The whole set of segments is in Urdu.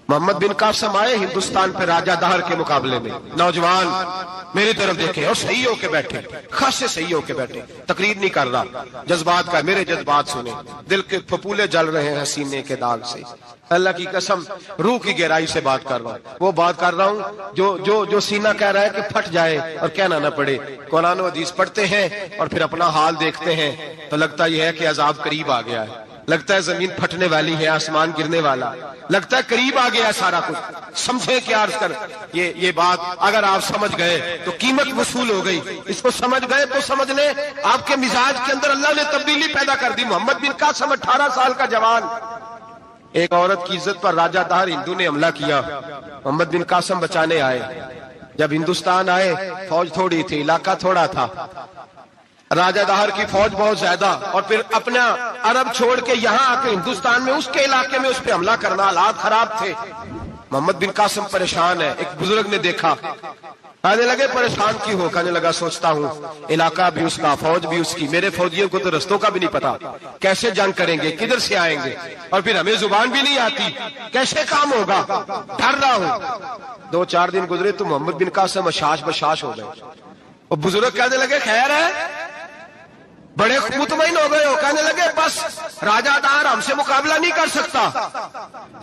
محمد بن قاسم آئے ہندوستان پہ راجہ دہر کے مقابلے میں، نوجوان میری طرف دیکھیں اور صحیح ہو کے بیٹھے، خاصے صحیح ہو کے بیٹھے، تقریر نہیں کر رہا، جذبات کا، میرے جذبات سنیں، دل کے پھپولے جل رہے ہیں سینے کے داغ سے، اللہ کی قسم روح کی گہرائی سے بات کر رہا ہوں، وہ بات کر رہا ہوں جو سینہ کہہ رہا ہے کہ پھٹ جائے اور کہنا نہ پڑے۔ قرآن و حدیث پڑھتے ہیں اور پھر اپنا حال دیکھتے ہیں تو لگتا یہ ہے کہ عذاب قریب آ گیا ہے، لگتا ہے زمین پھٹنے والی ہے، آسمان گرنے والا، لگتا ہے قریب آ گیا سارا کچھ۔ سمجھے کہ عرض کر یہ بات اگر آپ سمجھ گئے تو قیمت وصول ہو گئی، اس کو سمجھ گئے تو سمجھ لیں آپ کے مزاج کے اندر اللہ نے تبدیلی پیدا کر دی۔ محمد بن قاسم 18 سال کا جوان، ایک عورت کی عزت پر راجہ دہر ہندو نے حملہ کیا، محمد بن قاسم بچانے آئے۔ جب ہندوستان آئے فوج تھوڑی تھی، علاقہ تھوڑا تھا، راجہ دہر کی فوج بہت زیادہ، اور پھر اپنا عرب چھوڑ کے یہاں آ کے ہندوستان میں اس کے علاقے میں اس پہ حملہ کرنا، حالات خراب تھے۔ محمد بن قاسم پریشان ہے، ایک بزرگ نے دیکھا، کہنے لگے پریشان کیوں ہو؟ کہنے لگا سوچتا ہوں علاقہ بھی اس کا، فوج بھی اس کی، میرے فوجیوں کو تو رستوں کا بھی نہیں پتا، کیسے جنگ کریں گے، کدھر سے آئیں گے، اور پھر ہمیں زبان بھی نہیں آتی، کیسے کام ہوگا، ڈر رہا ہوں۔ 2-4 دن گزرے تو محمد بن قاسم اشاش بشاش ہو گئے۔ وہ بزرگ کہنے لگے خیر ہے، بڑے مطمئن ہو گئے ہو؟ کہنے لگے بس راجہ دہر ہم سے مقابلہ نہیں کر سکتا،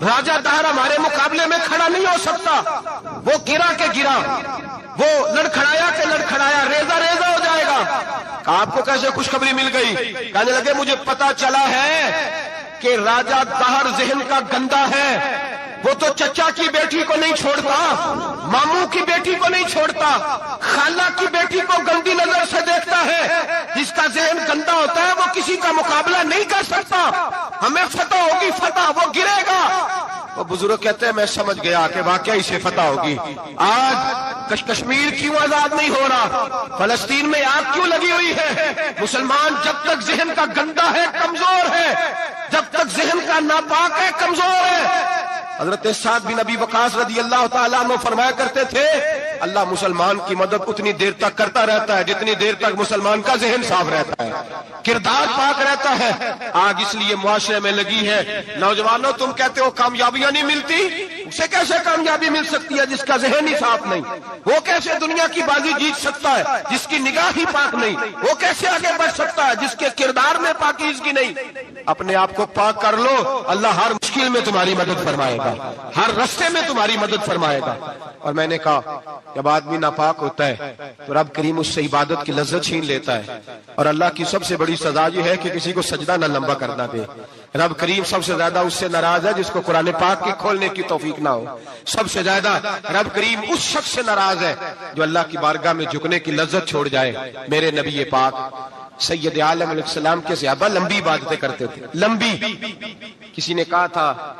راجہ دہر ہمارے مقابلے میں کھڑا نہیں ہو سکتا، وہ گرا کے گرا، وہ لڑکھڑایا کے لڑکھڑایا، ریزہ ریزہ ہو جائے گا۔ آپ کو کیسے خوشخبری مل گئی؟ کہنے لگے مجھے پتا چلا ہے کہ راجہ دہر ذہن کا گندا ہے، وہ تو چچا کی بیٹی کو نہیں چھوڑتا، ماموں کی بیٹی کو نہیں چھوڑتا، خالہ کی بیٹی کو گندی نظر سے دیکھتا ہے۔ جس کا ذہن گندا ہوتا ہے وہ کسی کا مقابلہ نہیں کر سکتا، ہمیں فتح ہوگی، فتح، وہ گرے گا۔ وہ بزرگ کہتے ہیں میں سمجھ گیا کہ واقعی سے فتح ہوگی۔ آج کشمیر کیوں آزاد نہیں ہو رہا، فلسطین میں آگ کیوں لگی ہوئی ہے؟ مسلمان جب تک ذہن کا گندا ہے کمزور ہے، جب تک ذہن کا ناپاک ہے کمزور ہے۔ حضرت سعد بن ابی وقاص رضی اللہ تعالیٰ عنہ فرمایا کرتے تھے اللہ مسلمان کی مدد اتنی دیر تک کرتا رہتا ہے جتنی دیر تک مسلمان کا ذہن صاف رہتا ہے، کردار پاک رہتا ہے۔ آگ اس لیے معاشرے میں لگی ہے۔ نوجوانوں تم کہتے ہو کامیابیاں نہیں ملتی، اسے کیسے کامیابی مل سکتی ہے جس کا ذہن ہی صاف نہیں؟ وہ کیسے دنیا کی بازی جیت سکتا ہے جس کی نگاہ ہی پاک نہیں؟ وہ کیسے آگے بڑھ سکتا ہے جس کے کردار میں پاکیزگی نہیں؟ اپنے آپ کو پاک کر لو، اللہ ہر مشکل میں تمہاری مدد فرمائے گا، ہر رستے میں تمہاری مدد فرمائے گا۔ اور میں نے کہا جب آدمی ناپاک ہوتا ہے تو رب کریم اس سے عبادت کی لذت چھین لیتا ہے، اور اللہ کی سب سے بڑی سزا یہ ہے کہ کسی کو سجدہ نہ لمبا کرنا دے۔ رب کریم سب سے زیادہ اس سے ناراض ہے جس کو قرآن پاک کی کھولنے کی توفیق نہ ہو۔ سب سے زیادہ رب کریم اس شخص سے ناراض ہے جو اللہ کی بارگاہ میں جھکنے کی لذت چھوڑ جائے۔ میرے نبی پاک سید عالم علیہ السلام کے صحابہ لمبی عبادتیں کرتے تھے، لمبی۔ کسی نے کہا تھا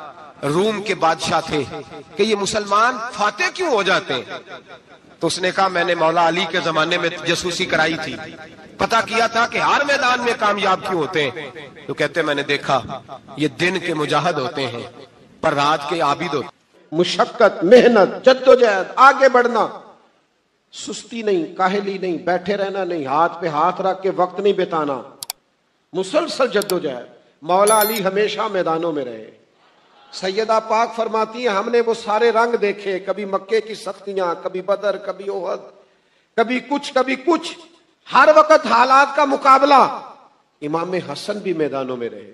روم کے بادشاہ تھے کہ یہ مسلمان فاتح کیوں ہو جاتے ہیں؟ تو اس نے کہا میں نے مولا علی کے زمانے میں جاسوسی کرائی تھی، پتا کیا تھا کہ ہر میدان میں کامیاب کیوں ہوتے ہیں۔ تو کہتے میں نے دیکھا یہ دن کے مجاہد ہوتے ہیں پر رات کے عابد ہوتے ہیں۔ مشقت، محنت، جدوجہد، آگے بڑھنا، سستی نہیں، کاہلی نہیں، بیٹھے رہنا نہیں، ہاتھ پہ ہاتھ رکھ کے وقت نہیں بتانا، مسلسل جدوجہد۔ مولا علی ہمیشہ میدانوں میں رہے۔ سیدہ پاک فرماتی ہیں ہم نے وہ سارے رنگ دیکھے، کبھی مکے کی سختیاں، کبھی بدر، کبھی احد، کبھی کچھ، ہر وقت حالات کا مقابلہ۔ امام حسن بھی میدانوں میں رہے،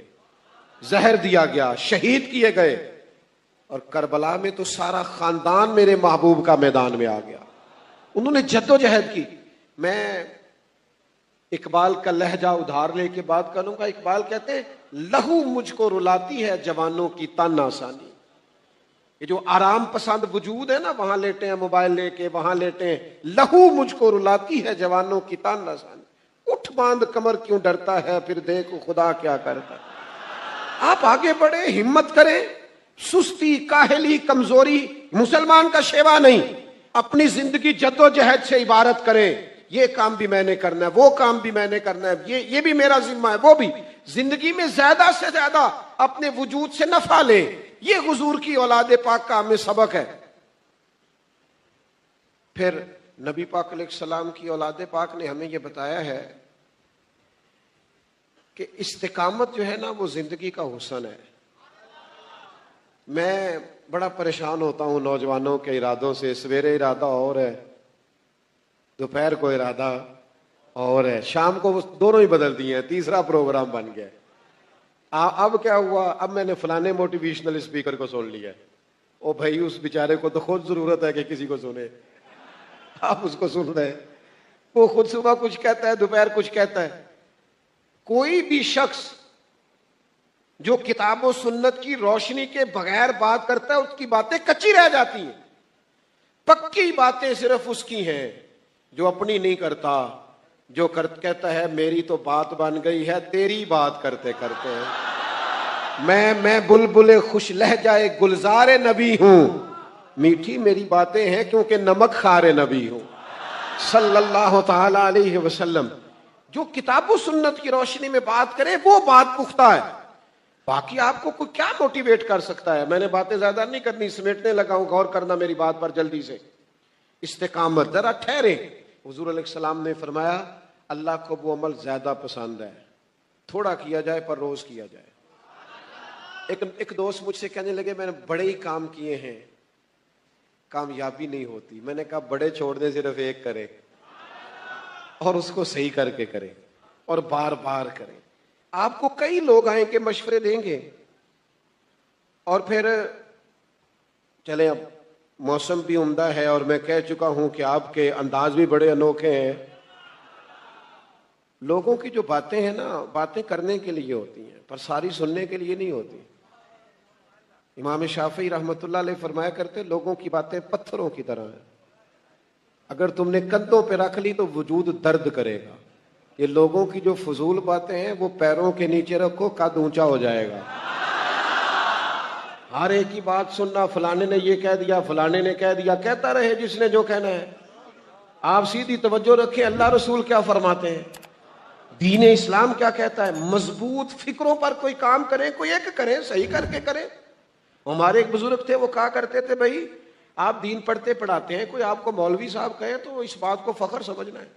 زہر دیا گیا، شہید کیے گئے، اور کربلا میں تو سارا خاندان میرے محبوب کا میدان میں آ گیا۔ انہوں نے جدوجہد کی۔ میں اقبال کا لہجہ ادھار لے کے بات کروں گا۔ اقبال کہتے ہیں لہو مجھ کو رلاتی ہے جوانوں کی تن آسانی۔ یہ جو آرام پسند وجود ہے نا، وہاں لیٹے ہیں موبائل لے کے، وہاں لیٹے ہیں، لہو مجھ کو رلاتی ہے جوانوں کی تن آسانی۔ اٹھ باندھ کمر کیوں ڈرتا ہے، پھر دیکھو خدا کیا کرتا ہے۔ آپ آگے بڑھیں، ہمت کریں۔ سستی، کاہلی، کمزوری مسلمان کا شیوا نہیں۔ اپنی زندگی جدوجہد سے عبارت کریں، یہ کام بھی میں نے کرنا ہے، وہ کام بھی میں نے کرنا ہے، یہ بھی میرا ذمہ ہے، وہ بھی۔ زندگی میں زیادہ سے زیادہ اپنے وجود سے نفع لیں۔ یہ حضور کی اولاد پاک کا ہمیں سبق ہے۔ پھر نبی پاک علیہ السلام کی اولاد پاک نے ہمیں یہ بتایا ہے کہ استقامت جو ہے نا وہ زندگی کا حسن ہے۔ میں بڑا پریشان ہوتا ہوں نوجوانوں کے ارادوں سے. سویرے ارادہ اور ہے, دوپہر کو ارادہ اور ہے, شام کو وہ دونوں ہی بدل دیے ہیں, تیسرا پروگرام بن گیا. اب کیا ہوا, اب میں نے فلانے موٹیویشنل اسپیکر کو سن لیا. او بھائی, اس بیچارے کو تو خود ضرورت ہے کہ کسی کو سنے, آپ اس کو سن رہے ہیں. وہ خود صبح کچھ کہتا ہے, دوپہر کچھ کہتا ہے. کوئی بھی شخص جو کتاب و سنت کی روشنی کے بغیر بات کرتا ہے اس کی باتیں کچی رہ جاتی ہیں. پکی باتیں صرف اس کی ہیں جو اپنی نہیں کرتا, جو کہتا ہے میری تو بات بن گئی ہے تیری بات کرتے کرتے. میں بلبل خوش لہجہ گلزار نبی ہوں, میٹھی میری باتیں ہیں کیونکہ نمک خار نبی ہوں صلی اللہ تعالی علیہ وسلم. جو کتاب و سنت کی روشنی میں بات کرے وہ بات پختہ ہے. باقی آپ کو کوئی کیا موٹیویٹ کر سکتا ہے. میں نے باتیں زیادہ نہیں کرنی, سمیٹنے لگا ہوں, غور کرنا میری بات پر جلدی سے. استقامت, ذرا ٹھہرے. حضور علیہ السلام نے فرمایا اللہ کو وہ عمل زیادہ پسند ہے تھوڑا کیا جائے پر روز کیا جائے. ایک دوست مجھ سے کہنے لگے میں نے بڑے ہی کام کیے ہیں, کامیابی نہیں ہوتی. میں نے کہا بڑے چھوڑ دیں, صرف ایک کرے اور اس کو صحیح کر کے کرے اور بار بار کرے. آپ کو کئی لوگ آئیں گے, مشورے دیں گے, اور پھر چلیں اب موسم بھی عمدہ ہے اور میں کہہ چکا ہوں کہ آپ کے انداز بھی بڑے انوکھے ہیں. لوگوں کی جو باتیں ہیں نا, باتیں کرنے کے لیے ہوتی ہیں پر ساری سننے کے لیے نہیں ہوتی. امام شافعی رحمۃ اللہ علیہ فرمایا کرتے لوگوں کی باتیں پتھروں کی طرح ہیں, اگر تم نے کندھوں پہ رکھ لی تو وجود درد کرے گا. یہ لوگوں کی جو فضول باتیں ہیں وہ پیروں کے نیچے رکھو, قد اونچا ہو جائے گا. ہر ایک کی بات سننا, فلانے نے یہ کہہ دیا, فلانے نے کہہ دیا, کہتا رہے جس نے جو کہنا ہے. آپ سیدھی توجہ رکھیں اللہ رسول کیا فرماتے ہیں, دین اسلام کیا کہتا ہے. مضبوط فکروں پر کوئی کام کریں, کوئی ایک کریں, صحیح کر کے کریں. ہمارے ایک بزرگ تھے, وہ کہا کرتے تھے بھائی آپ دین پڑھتے پڑھاتے ہیں, کوئی آپ کو مولوی صاحب کہے تو اس بات کو فخر سمجھنا ہے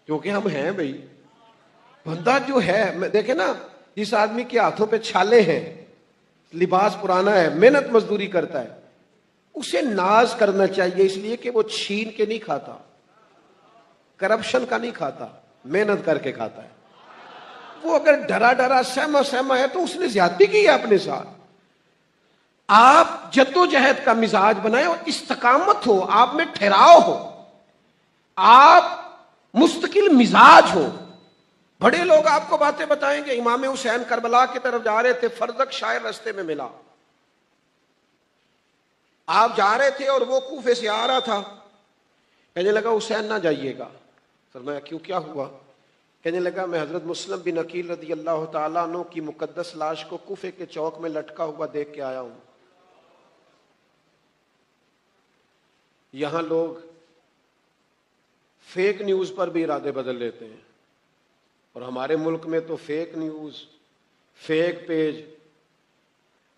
کیونکہ ہم ہیں. بھائی بندہ جو ہے, دیکھیں نا, جس آدمی کے ہاتھوں پہ چھالے ہیں, لباس پرانا ہے, محنت مزدوری کرتا ہے, اسے ناز کرنا چاہیے اس لیے کہ وہ چھین کے نہیں کھاتا, کرپشن کا نہیں کھاتا, محنت کر کے کھاتا ہے. وہ اگر ڈرا ڈرا سہما ہے تو اس نے زیادتی کی ہے اپنے ساتھ. آپ جد و جہد کا مزاج بنائیں اور استقامت ہو, آپ میں ٹھہراؤ ہو, آپ مستقل مزاج ہو. بڑے لوگ آپ کو باتیں بتائیں گے. امام حسین کربلا کی طرف جا رہے تھے, فرزق شاعر رستے میں ملا. آپ جا رہے تھے اور وہ کوفے سے آ رہا تھا, کہنے لگا حسین نہ جائیے گا. فرمایا کیوں, کیا ہوا؟ کہنے لگا میں حضرت مسلم بن عقیل رضی اللہ تعالیٰ عنہ کی مقدس لاش کو کوفے کے چوک میں لٹکا ہوا دیکھ کے آیا ہوں. یہاں لوگ فیک نیوز پر بھی ارادے بدل لیتے ہیں, اور ہمارے ملک میں تو فیک نیوز, فیک پیج.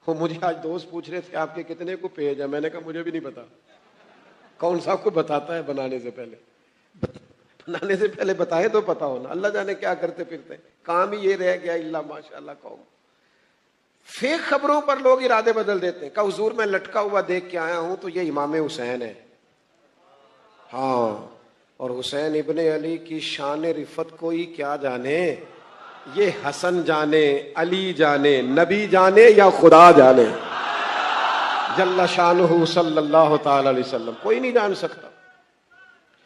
وہ مجھے آج دوست پوچھ رہے تھے آپ کے کتنے کو پیج ہے, میں نے کہا مجھے بھی نہیں پتا, کون سا کو بتاتا ہے بنانے سے پہلے. بنانے سے پہلے بتائے تو پتا ہونا, اللہ جانے کیا کرتے پھرتے, کام ہی یہ رہ گیا اللہ ماشاءاللہ قوم. فیک خبروں پر لوگ ارادے بدل دیتے ہیں. کہ حضور میں لٹکا ہوا دیکھ کے آیا ہوں تو یہ امام حسین ہے. ہاں, اور حسین ابن علی کی شان رفت کوئی کیا جانے, یہ حسن جانے, علی جانے, نبی جانے یا خدا جانے جل شانہ صلی اللہ تعالی علیہ وسلم, کوئی نہیں جان سکتا.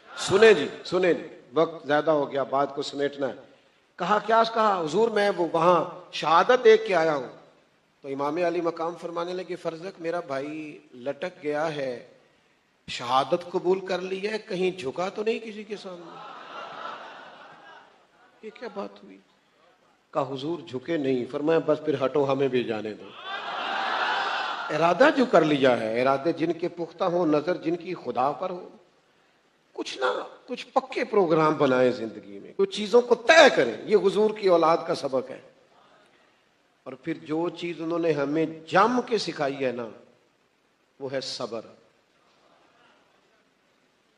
سنیں جی, سنیں جی, وقت زیادہ ہو گیا, بات کو سمیٹنا ہے. کہا کیا کہا حضور میں وہاں شہادت دیکھ کے آیا ہوں. تو امام علی مقام فرمانے لگے فرزق میرا بھائی لٹک گیا ہے, شہادت قبول کر لی ہے, کہیں جھکا تو نہیں کسی کے سامنے؟ یہ کیا بات ہوئی؟ کہا حضور جھکے نہیں. فرمایا بس پھر ہٹو, ہمیں بھی جانے دو. ارادہ جو کر لیا ہے, ارادے جن کے پختہ ہوں, نظر جن کی خدا پر ہو, کچھ نہ کچھ پکے پروگرام بنائیں زندگی میں, کچھ چیزوں کو طے کریں. یہ حضور کی اولاد کا سبق ہے. اور پھر جو چیز انہوں نے ہمیں جم کے سکھائی ہے نا, وہ ہے صبر.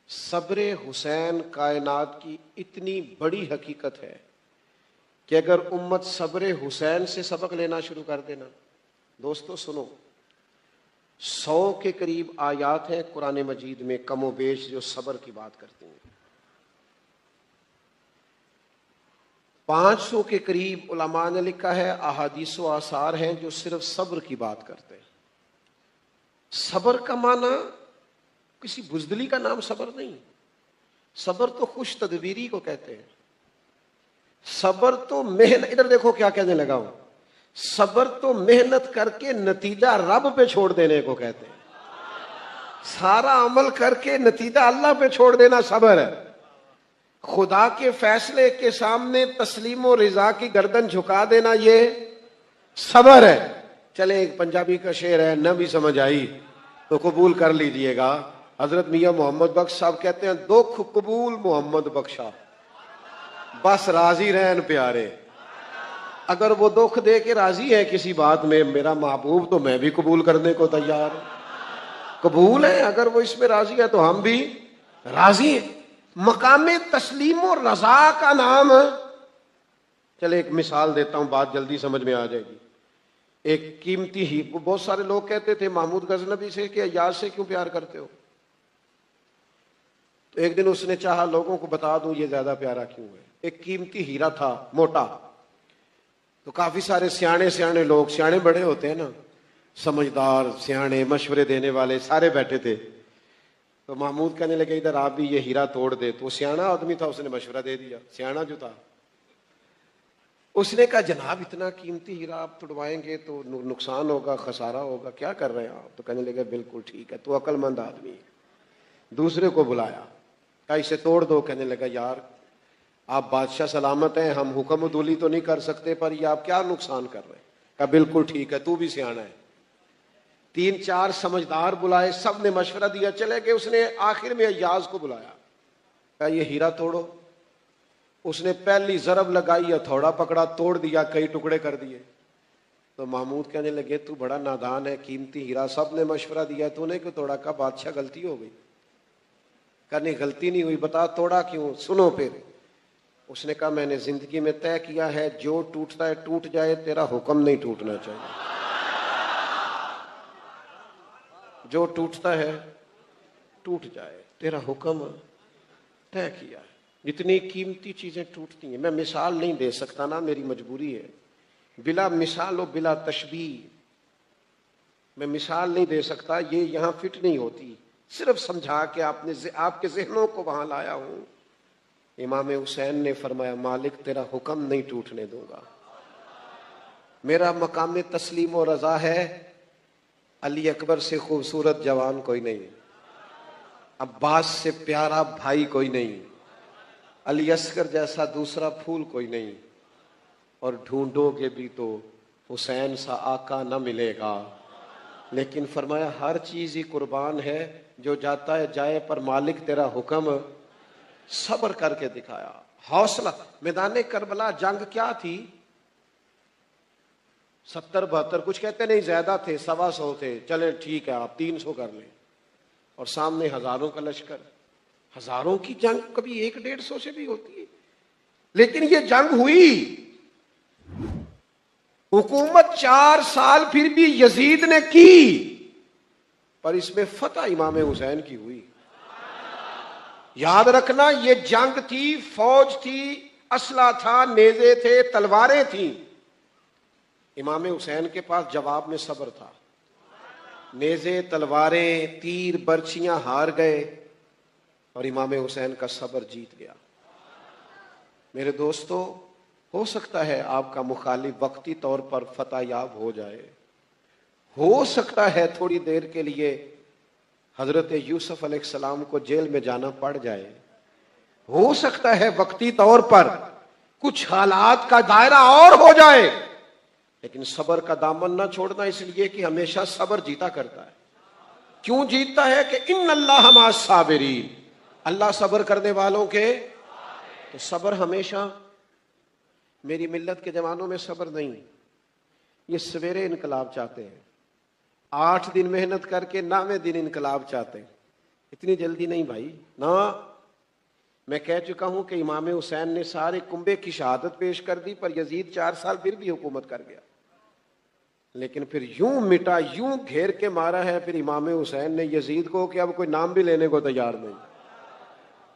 صبر حسین کائنات کی اتنی بڑی حقیقت ہے کہ اگر امت صبر حسین سے سبق لینا شروع کر دینا. دوستو سنو, 100 کے قریب آیات ہیں قرآن مجید میں کم و بیش جو صبر کی بات کرتی ہیں. 500 کے قریب علماء نے لکھا ہے احادیث و آثار ہیں جو صرف صبر کی بات کرتے ہیں. صبر کا معنی کسی بزدلی کا نام صبر نہیں. صبر تو خوش تدبیری کو کہتے ہیں. صبر تو محنت، ادھر دیکھو کیا کہنے لگا ہوں، صبر تو محنت کر کے نتیجہ رب پہ چھوڑ دینے کو کہتے ہیں. سارا عمل کر کے نتیجہ اللہ پہ چھوڑ دینا صبر ہے. خدا کے فیصلے کے سامنے تسلیم و رضا کی گردن جھکا دینا یہ صبر ہے. چلے ایک پنجابی کا شعر ہے، نہ بھی سمجھ آئی تو قبول کر لیجئے گا. حضرت میاں محمد بخش صاحب کہتے ہیں دکھ قبول محمد بخشا، بس راضی رہن پیارے. اگر وہ دکھ دے کے راضی ہے کسی بات میں میرا محبوب تو میں بھی قبول کرنے کو تیار ہوں. قبول ہے، اگر وہ اس میں راضی ہے تو ہم بھی راضی ہیں. مقام تسلیم و رضا کا نام، چلے ایک مثال دیتا ہوں بات جلدی سمجھ میں آ جائے گی. ایک قیمتی ہی، بہت سارے لوگ کہتے تھے محمود غزنوی سے کہ ایاز سے کیوں پیار کرتے ہو؟ تو ایک دن اس نے چاہا لوگوں کو بتا دوں یہ زیادہ پیارا کیوں ہے. ایک قیمتی ہیرا تھا موٹا، تو کافی سارے سیانے لوگ، سیانے بڑے ہوتے ہیں نا، سمجھدار سیانے مشورے دینے والے سارے بیٹھے تھے. تو محمود کہنے لگے ادھر آپ بھی یہ ہیرا توڑ دے. تو وہ سیانا آدمی تھا، اس نے مشورہ دے دیا. سیانا جو تھا اس نے کہا جناب اتنا قیمتی ہیرا آپ توڑوائیں گے تو نقصان ہوگا، خسارہ ہوگا، کیا کر رہے ہیں آپ؟ تو کہنے لگے بالکل ٹھیک ہے، تو عقل مند آدمی ہے. دوسرے کو بلایا، کہا اسے توڑ دو. کہنے لگا یار آپ بادشاہ سلامت ہیں، ہم حکم عدولی تو نہیں کر سکتے، پر یہ آپ کیا نقصان کر رہے ہیں؟ کہا بالکل ٹھیک ہے، تو بھی سیانا ہے. 3-4 سمجھدار بلائے، سب نے مشورہ دیا، چلے کہ اس نے آخر میں ایاز کو بلایا، کہا یہ ہیرا توڑو. اس نے پہلی ضرب لگائی، ہتھوڑا پکڑا، توڑ دیا، کئی ٹکڑے کر دیے. تو محمود کہنے لگے تو بڑا نادان ہے، قیمتی ہیرا سب نے مشورہ دیا، تو نے کیوں توڑا؟ کا بادشاہ غلطی ہو گئی. کہا نہیں غلطی نہیں ہوئی، بتا توڑا کیوں؟ سنو پھر. اس نے کہا میں نے زندگی میں طے کیا ہے جو ٹوٹتا ہے ٹوٹ جائے، تیرا حکم نہیں ٹوٹنا چاہیے. جو ٹوٹتا ہے ٹوٹ جائے، تیرا حکم طے کیا ہے. اتنی قیمتی چیزیں ٹوٹتی ہیں. میں مثال نہیں دے سکتا نا، میری مجبوری ہے. بلا مثال و بلا تشبیہ میں مثال نہیں دے سکتا، یہ یہاں فٹ نہیں ہوتی. صرف سمجھا کے آپ کے ذہنوں کو وہاں لایا ہوں. امام حسین نے فرمایا مالک تیرا حکم نہیں ٹوٹنے دوں گا. میرا مقام تسلیم و رضا ہے، علی اکبر سے خوبصورت جوان کوئی نہیں، عباس سے پیارا بھائی کوئی نہیں، علی اصغر جیسا دوسرا پھول کوئی نہیں، اور ڈھونڈو گے بھی تو حسین سا آقا نہ ملے گا. لیکن فرمایا ہر چیز ہی قربان ہے، جو جاتا ہے جائے، پر مالک تیرا حکم. صبر کر کے دکھایا، حوصلہ. میدان کربلا جنگ کیا تھی؟ 70-72، کچھ کہتے نہیں زیادہ تھے، 125 تھے. چلے ٹھیک ہے آپ 300 کر لیں، اور سامنے ہزاروں کا لشکر. ہزاروں کی جنگ کبھی 100-150 سے بھی ہوتی ہے، لیکن یہ جنگ ہوئی. حکومت 4 سال پھر بھی یزید نے کی، پر اس میں فتح امام حسین کی ہوئی. یاد رکھنا یہ جنگ تھی، فوج تھی، اسلحہ تھا، نیزے تھے، تلواریں تھیں. امام حسین کے پاس جواب میں صبر تھا. نیزے، تلواریں، تیر، برچیاں ہار گئے، اور امام حسین کا صبر جیت گیا. میرے دوستو، ہو سکتا ہے آپ کا مخالف وقتی طور پر فتح یاب ہو جائے، ہو سکتا ہے تھوڑی دیر کے لیے حضرت یوسف علیہ السلام کو جیل میں جانا پڑ جائے، ہو سکتا ہے وقتی طور پر کچھ حالات کا دائرہ اور ہو جائے، لیکن صبر کا دامن نہ چھوڑنا، اس لیے کہ ہمیشہ صبر جیتا کرتا ہے. کیوں جیتتا ہے؟ کہ ان اللہ مع الصابرین، اللہ صبر کرنے والوں کے. تو صبر ہمیشہ، میری ملت کے جوانوں میں صبر نہیں. یہ سویرے انقلاب چاہتے ہیں، 8 دن محنت کر کے 9ویں دن انقلاب چاہتے ہیں. اتنی جلدی نہیں بھائی نا. میں کہہ چکا ہوں کہ امام حسین نے سارے کنبے کی شہادت پیش کر دی، پر یزید 4 سال پھر بھی حکومت کر گیا. لیکن پھر یوں مٹا، یوں گھیر کے مارا ہے پھر امام حسین نے یزید کو کہ اب کوئی نام بھی لینے کو تیار نہیں۔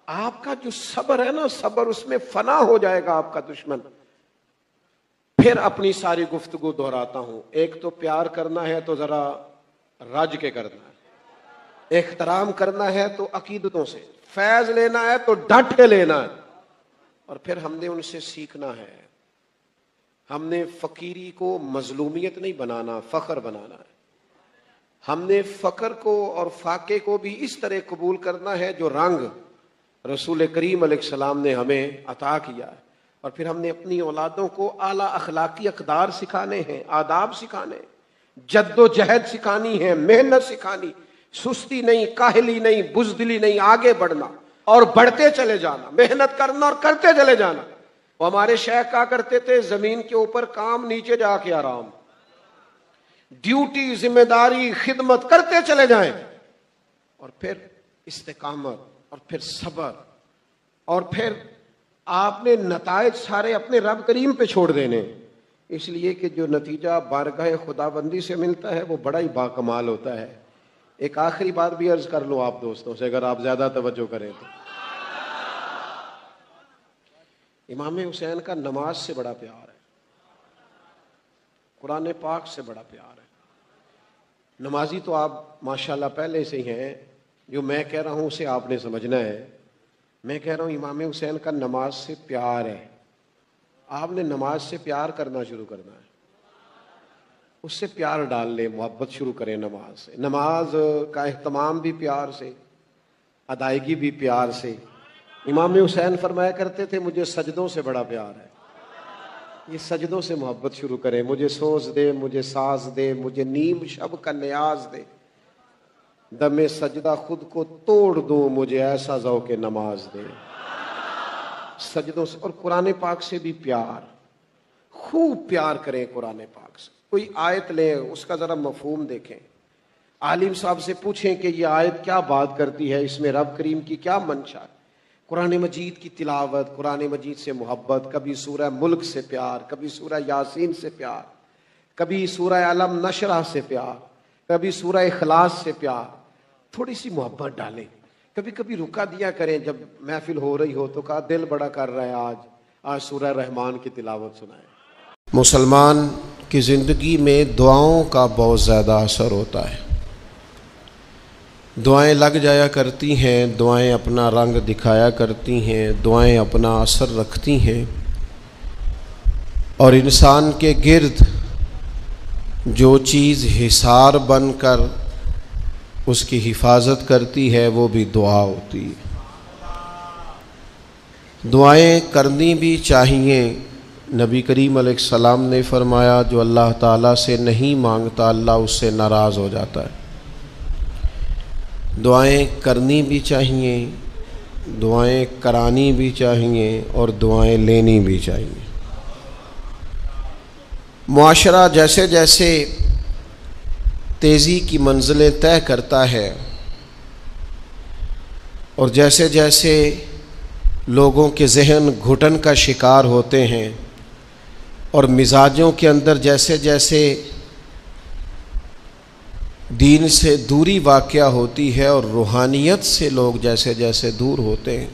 آپ کا جو صبر ہے نا، صبر، اس میں فنا ہو جائے گا آپ کا دشمن۔ پھر اپنی ساری گفتگو دہراتا ہوں، ایک تو پیار کرنا ہے تو ذرا رج کے کرنا ہے، احترام کرنا ہے تو عقیدتوں سے، فیض لینا ہے تو ڈٹ کے لینا ہے، اور پھر ہم نے ان سے سیکھنا ہے۔ ہم نے فقیری کو مظلومیت نہیں بنانا، فخر بنانا ہے۔ ہم نے فقر کو اور فاقے کو بھی اس طرح قبول کرنا ہے جو رنگ رسول کریم علیہ السلام نے ہمیں عطا کیا ہے، اور پھر ہم نے اپنی اولادوں کو اعلیٰ اخلاقی اقدار سکھانے ہیں، آداب سکھانے ہیں، جد و جہد سکھانی ہے، محنت سکھانی، سستی نہیں، کاہلی نہیں، بزدلی نہیں، آگے بڑھنا اور بڑھتے چلے جانا، محنت کرنا اور کرتے چلے جانا۔ وہ ہمارے شیخ کہا کرتے تھے، زمین کے اوپر کام، نیچے جا کے آرام، ڈیوٹی، ذمہ داری، خدمت کرتے چلے جائیں، اور پھر استقامت، اور پھر صبر، اور پھر آپ نے نتائج سارے اپنے رب کریم پہ چھوڑ دینے، اس لیے کہ جو نتیجہ بارگاہ خداوندی سے ملتا ہے وہ بڑا ہی باکمال ہوتا ہے۔ ایک آخری بات بھی عرض کر لوں آپ دوستوں سے، اگر آپ زیادہ توجہ کریں تو، امام حسین کا نماز سے بڑا پیار ہے، قرآن پاک سے بڑا پیار ہے۔ نمازی تو آپ ماشاءاللہ پہلے سے ہی ہیں، جو میں کہہ رہا ہوں اسے آپ نے سمجھنا ہے۔ میں کہہ رہا ہوں امام حسین کا نماز سے پیار ہے، آپ نے نماز سے پیار کرنا شروع کرنا ہے، اس سے پیار ڈال لیں، محبت شروع کریں نماز سے۔ نماز کا اہتمام بھی پیار سے، ادائیگی بھی پیار سے۔ امام حسین فرمایا کرتے تھے، مجھے سجدوں سے بڑا پیار ہے، یہ سجدوں سے محبت شروع کریں، مجھے سوز دے، مجھے ساز دے، مجھے نیم شب کا نیاز دے، دم سجدہ خود کو توڑ دوں، مجھے ایسا ذوق نماز دے۔ سجدوں سے، اور قرآن پاک سے بھی پیار، خوب پیار کریں قرآن پاک سے۔ کوئی آیت لیں، اس کا ذرا مفہوم دیکھیں، عالم صاحب سے پوچھیں کہ یہ آیت کیا بات کرتی ہے، اس میں رب کریم کی کیا منشا ہے۔ قرآن مجید کی تلاوت، قرآن مجید سے محبت، کبھی سورہ ملک سے پیار، کبھی سورہ یاسین سے پیار، کبھی سورہ علم نشرح سے پیار، کبھی سورہ اخلاص سے پیار، تھوڑی سی محبت ڈالیں۔ کبھی کبھی رکا دیا کریں، جب محفل ہو رہی ہو تو کہا دل بڑا کر رہا ہے، آج سورہ رحمان کی تلاوت سنائیں۔ مسلمان کی زندگی میں دعاؤں کا بہت زیادہ اثر ہوتا ہے، دعائیں لگ جایا کرتی ہیں، دعائیں اپنا رنگ دکھایا کرتی ہیں، دعائیں اپنا اثر رکھتی ہیں، اور انسان کے گرد جو چیز حصار بن کر اس کی حفاظت کرتی ہے وہ بھی دعا ہوتی ہے۔ دعائیں کرنی بھی چاہیے۔ نبی کریم علیہ السلام نے فرمایا، جو اللہ تعالیٰ سے نہیں مانگتا اللہ اس سے ناراض ہو جاتا ہے۔ دعائیں کرنی بھی چاہیے، دعائیں کرانی بھی چاہیے، اور دعائیں لینی بھی چاہیے۔ معاشرہ جیسے جیسے تیزی کی منزلیں طے کرتا ہے، اور جیسے جیسے لوگوں کے ذہن گھٹن کا شکار ہوتے ہیں، اور مزاجوں کے اندر جیسے جیسے دین سے دوری واقع ہوتی ہے، اور روحانیت سے لوگ جیسے جیسے دور ہوتے ہیں،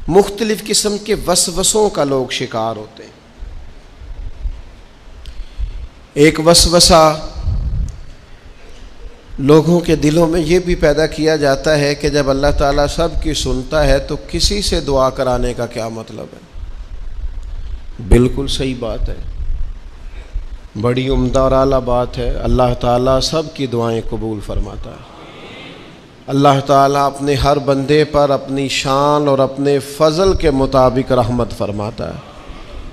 مختلف قسم کے وسوسوں کا لوگ شکار ہوتے ہیں۔ ایک وسوسہ لوگوں کے دلوں میں یہ بھی پیدا کیا جاتا ہے کہ جب اللہ تعالیٰ سب کی سنتا ہے تو کسی سے دعا کرانے کا کیا مطلب ہے؟ بالکل صحیح بات ہے، بڑی عمدہ اور اعلیٰ بات ہے۔ اللہ تعالیٰ سب کی دعائیں قبول فرماتا ہے۔ اللہ تعالیٰ اپنے ہر بندے پر اپنی شان اور اپنے فضل کے مطابق رحمت فرماتا ہے،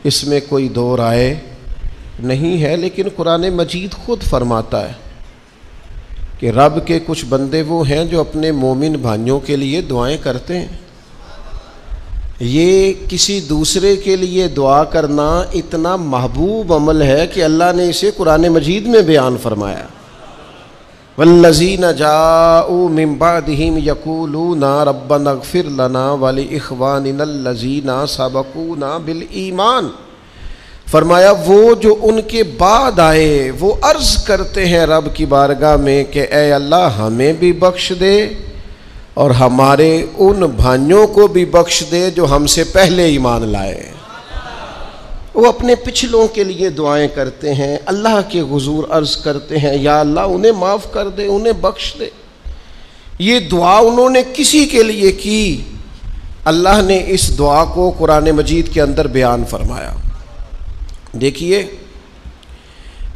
اس میں کوئی دو رائے نہیں ہے۔ لیکن قرآن مجید خود فرماتا ہے کہ رب کے کچھ بندے وہ ہیں جو اپنے مومن بھائیوں کے لیے دعائیں کرتے ہیں۔ یہ کسی دوسرے کے لیے دعا کرنا اتنا محبوب عمل ہے کہ اللہ نے اسے قرآن مجید میں بیان فرمایا، والذین جاءوا من بعدہم یقولون ربنا اغفر لنا ولإخواننا الذین سبقونا بالایمان فرمایا وہ جو ان کے بعد آئے وہ عرض کرتے ہیں رب کی بارگاہ میں کہ اے اللہ ہمیں بھی بخش دے اور ہمارے ان بھائیوں کو بھی بخش دے جو ہم سے پہلے ایمان لائے۔ وہ اپنے پچھلوں کے لیے دعائیں کرتے ہیں، اللہ کے حضور عرض کرتے ہیں یا اللہ انہیں معاف کر دے، انہیں بخش دے۔ یہ دعا انہوں نے کسی کے لیے کی، اللہ نے اس دعا کو قرآن مجید کے اندر بیان فرمایا۔ دیکھیے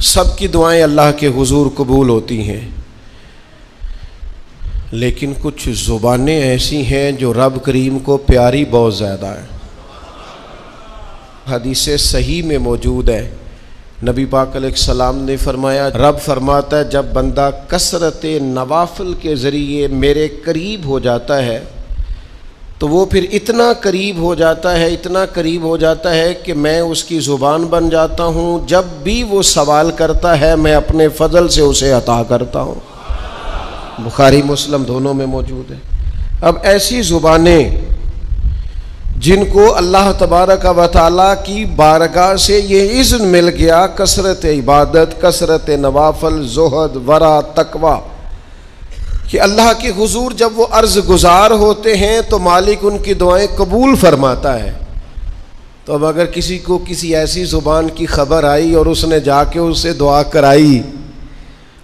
سب کی دعائیں اللہ کے حضور قبول ہوتی ہیں، لیکن کچھ زبانیں ایسی ہیں جو رب کریم کو پیاری بہت زیادہ ہیں۔ حدیث صحیح میں موجود ہے، نبی پاک علیہ السلام نے فرمایا، رب فرماتا ہے جب بندہ کثرت نوافل کے ذریعے میرے قریب ہو جاتا ہے تو وہ پھر اتنا قریب ہو جاتا ہے، اتنا قریب ہو جاتا ہے کہ میں اس کی زبان بن جاتا ہوں، جب بھی وہ سوال کرتا ہے میں اپنے فضل سے اسے عطا کرتا ہوں۔ بخاری مسلم دونوں میں موجود ہے۔ اب ایسی زبانیں جن کو اللہ تبارک و تعالیٰ کی بارگاہ سے یہ اذن مل گیا، کثرت عبادت، کثرت نوافل، زہد، ورع، تقوی، کہ اللہ کے حضور جب وہ عرض گزار ہوتے ہیں تو مالک ان کی دعائیں قبول فرماتا ہے۔ تو اب اگر کسی کو کسی ایسی زبان کی خبر آئی اور اس نے جا کے اس سے دعا کرائی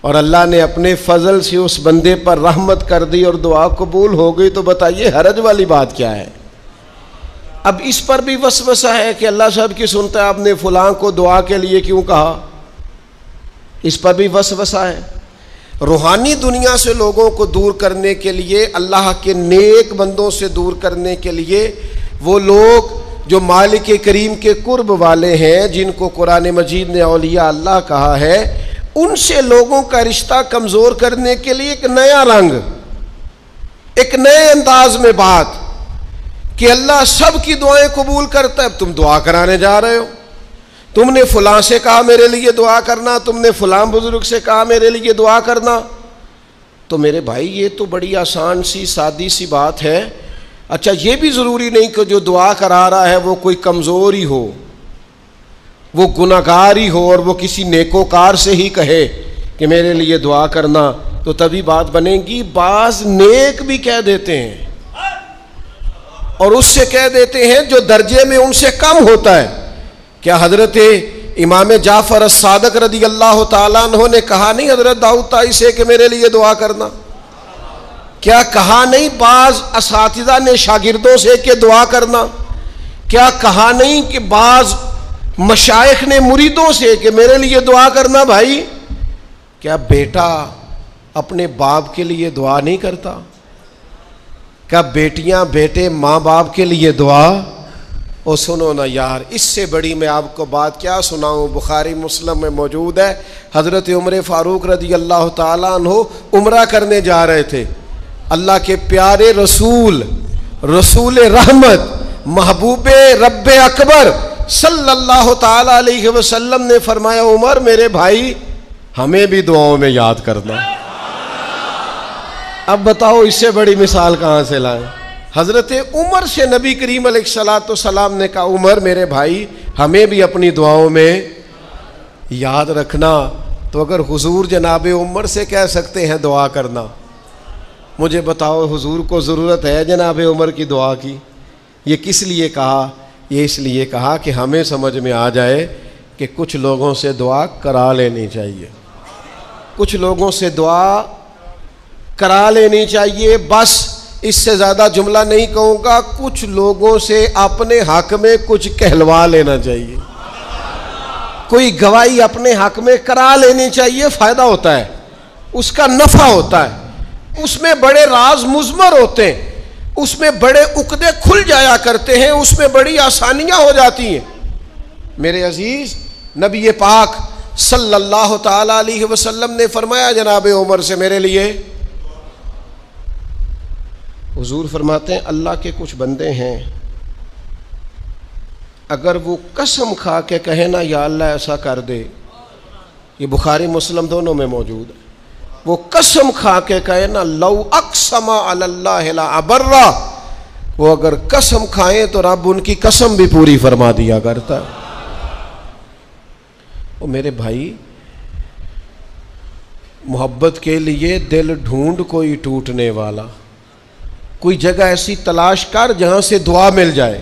اور اللہ نے اپنے فضل سے اس بندے پر رحمت کر دی اور دعا قبول ہو گئی، تو بتائیے حرج والی بات کیا ہے؟ اب اس پر بھی وسوسہ ہے کہ اللہ صاحب کی سنتا ہے آپ نے فلاں کو دعا کے لیے کیوں کہا، اس پر بھی وسوسہ ہے۔ روحانی دنیا سے لوگوں کو دور کرنے کے لیے، اللہ کے نیک بندوں سے دور کرنے کے لیے، وہ لوگ جو مالک کریم کے قرب والے ہیں، جن کو قرآن مجید نے اولیاء اللہ کہا ہے، ان سے لوگوں کا رشتہ کمزور کرنے کے لیے ایک نیا رنگ، ایک نئے انداز میں بات کہ اللہ سب کی دعائیں قبول کرتا ہے۔ تم دعا کرانے جا رہے ہو، تم نے فلاں سے کہا میرے لیے دعا کرنا، تم نے فلاں بزرگ سے کہا میرے لیے دعا کرنا، تو میرے بھائی یہ تو بڑی آسان سی سادی سی بات ہے۔ اچھا یہ بھی ضروری نہیں کہ جو دعا کرا رہا ہے وہ کوئی کمزور ہی ہو، وہ گناہگار ہی ہو اور وہ کسی نیکوکار سے ہی کہے کہ میرے لیے دعا کرنا تو تبھی بات بنے گی۔ بعض نیک بھی کہہ دیتے ہیں اور اس سے کہہ دیتے ہیں جو درجے میں ان سے کم ہوتا ہے۔ کیا حضرت امام جعفر الصادق رضی اللہ تعالیٰ عنہ نے کہا نہیں حضرت داؤد طائی سے کہ میرے لیے دعا کرنا؟ کیا کہا نہیں بعض اساتذہ نے شاگردوں سے کہ دعا کرنا؟ کیا کہا نہیں کہ بعض مشائخ نے مریدوں سے کہ میرے لیے دعا کرنا؟ بھائی کیا بیٹا اپنے باپ کے لیے دعا نہیں کرتا؟ کیا بیٹیاں بیٹے ماں باپ کے لیے دعا؟ او سنو نا یار، اس سے بڑی میں آپ کو بات کیا سناؤں، بخاری مسلم میں موجود ہے، حضرت عمر فاروق رضی اللہ تعالیٰ عنہ عمرہ کرنے جا رہے تھے، اللہ کے پیارے رسول، رسول رحمت، محبوب رب اکبر صلی اللہ تعالیٰ علیہ وسلم نے فرمایا عمر میرے بھائی ہمیں بھی دعاؤں میں یاد کرنا۔ اب بتاؤ اس سے بڑی مثال کہاں سے لائیں؟ حضرت عمر سے نبی کریم علیہ الصلوۃ والسلام نے کہا عمر میرے بھائی ہمیں بھی اپنی دعاؤں میں یاد رکھنا۔ تو اگر حضور جناب عمر سے کہہ سکتے ہیں دعا کرنا، مجھے بتاؤ حضور کو ضرورت ہے جناب عمر کی دعا کی؟ یہ کس لیے کہا؟ یہ اس لیے کہا کہ ہمیں سمجھ میں آ جائے کہ کچھ لوگوں سے دعا کرا لینی چاہیے، کچھ لوگوں سے دعا کرا لینی چاہیے۔ بس اس سے زیادہ جملہ نہیں کہوں گا، کچھ لوگوں سے اپنے حق میں کچھ کہلوا لینا چاہیے، کوئی گواہی اپنے حق میں کرا لینی چاہیے، فائدہ ہوتا ہے، اس کا نفع ہوتا ہے، اس میں بڑے راز مضمر ہوتے ہیں، اس میں بڑے عقدے کھل جایا کرتے ہیں، اس میں بڑی آسانیاں ہو جاتی ہیں۔ میرے عزیز نبی پاک صلی اللہ تعالی علیہ وسلم نے فرمایا جناب عمر سے میرے لیے، حضور فرماتے ہیں اللہ کے کچھ بندے ہیں اگر وہ قسم کھا کے کہے نا یا اللہ ایسا کر دے، یہ بخاری مسلم دونوں میں موجود ہے، وہ قسم کھا کے کہے نا لو اقسم علی اللہ لا ابرہ، وہ اگر قسم کھائیں تو رب ان کی قسم بھی پوری فرما دیا کرتا ہے۔ اور میرے بھائی محبت کے لیے دل ڈھونڈ کوئی ٹوٹنے والا، کوئی جگہ ایسی تلاش کر جہاں سے دعا مل جائے،